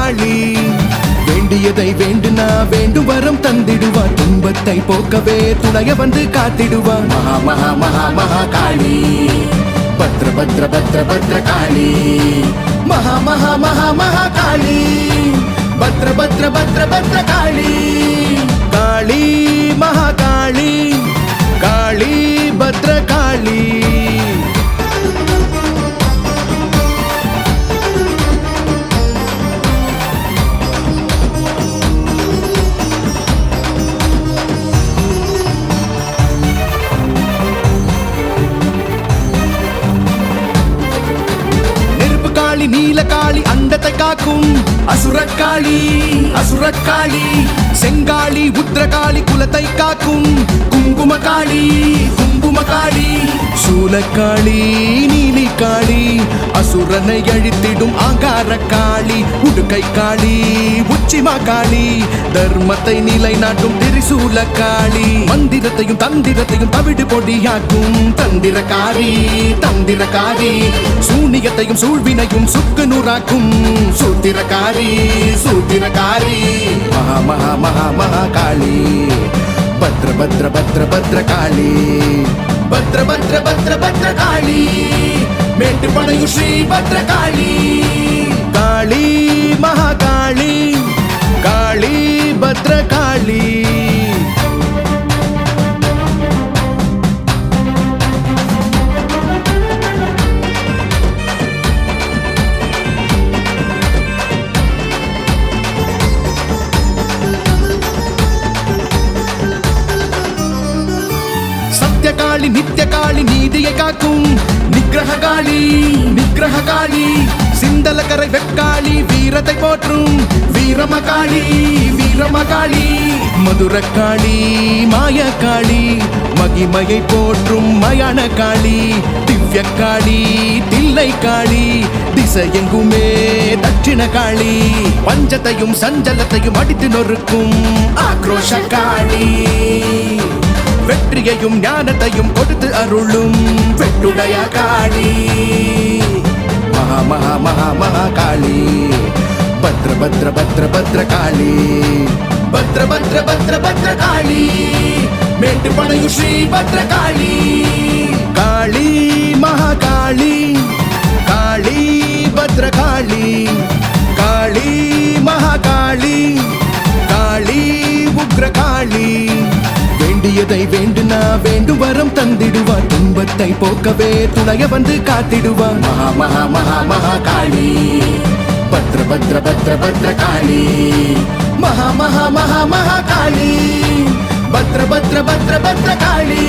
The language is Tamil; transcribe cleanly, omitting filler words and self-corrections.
காளி. வேண்டியதை வேண்டுனா வேண்டும் வரம் தந்திடுவா, துன்பத்தை போக்கவே துணைய வந்து காத்திடுவா. மகா மகா மகா மகா காளி, பத்ர பத்ர பத்ர பத்ர காளி. மகா மகா மகா மகா காளி, பத்ர பத்ர பத்ர பத்ர காளி. காளி மகா காளி, காளி பத்ர காளி. நீலகாளி அண்டத்தை காக்கும் அசுரக்காளி, அசுரக்காளி. செங்காளி உத்ரகாளி குலத்தை காக்கும் குங்குமகாளி, குங்குமகாளி. சூலக்காளி நீலிகாளி, அசுரனை அழித்திடும் ஆங்காரக்காளி. உடுக்கை காளி உச்சிமா காளி, தர்மத்தை நிலைநாட்டும் திரிசூலக்காளி. மந்திரத்தையும் தந்திரத்தையும் தவிடு பொடியாக்கும் தந்திரக்காரி, தந்திரக்காரி. சூனியத்தையும் சூழ்வினையும் சுக்கு நூறாக்கும் சூத்திரக்காரி, சூத்திரக்காரி. மகா மகா மகா மகா காளி, பத்ர பத்ர பத்ர பத்ர காளி. பத்ர பத்ர பத்ர பத்ர காளி, மேட்டு படையும் ஸ்ரீ பத்ர காளி. காளி மகா காளி, காளி பத்ர காளி. சத்யகாளி நித்யகாளி, நீதியை காக்கும் நிகிரகாளி, நிகிரகாளி. சிந்தலக்கரை வெக்காளி, வீரத்தை போற்றும் வீரமகாளி, வீரமகாளி. மதுரக்காளி மாயக்காளி, மகிமையை போற்றும் மயான காளி. திவ்யக்காளி தில்லை காளி, திசையெங்குமே தட்சிண காளி. பஞ்சத்தையும் சஞ்சலத்தையும் அடித்து நொறுக்கும் ஆக்ரோஷ காளி. வெற்றியையும் ஞானத்தையும் கொடுத்து அருளும் வெட்டுடைய காளி. மகா மகா மகா மகா காளி, பத்ர பத்ர பத்ர பத்ர காளி. பத்ர பத்ர பத்ர பத்ர காளி, மேட்டு படையும் ஸ்ரீ பத்ர காளி. காளி மகா காளி, காளி பத்ர காளி. காளி மகா காளி, காளி உக்ர காளி. வேண்டியதை வேண்டுனா வேண்டும் வரம் தந்திடுவா, துன்பத்தை போக்கவே துணைய வந்து காத்திடுவா. மகா மகா மகா மகா காளி, பத்ர பத்ர பத்ர பத்ர காளி. மகா மகா மகா மகா காளி, பத்ர பத்ர பத்ர பத்ர காளி.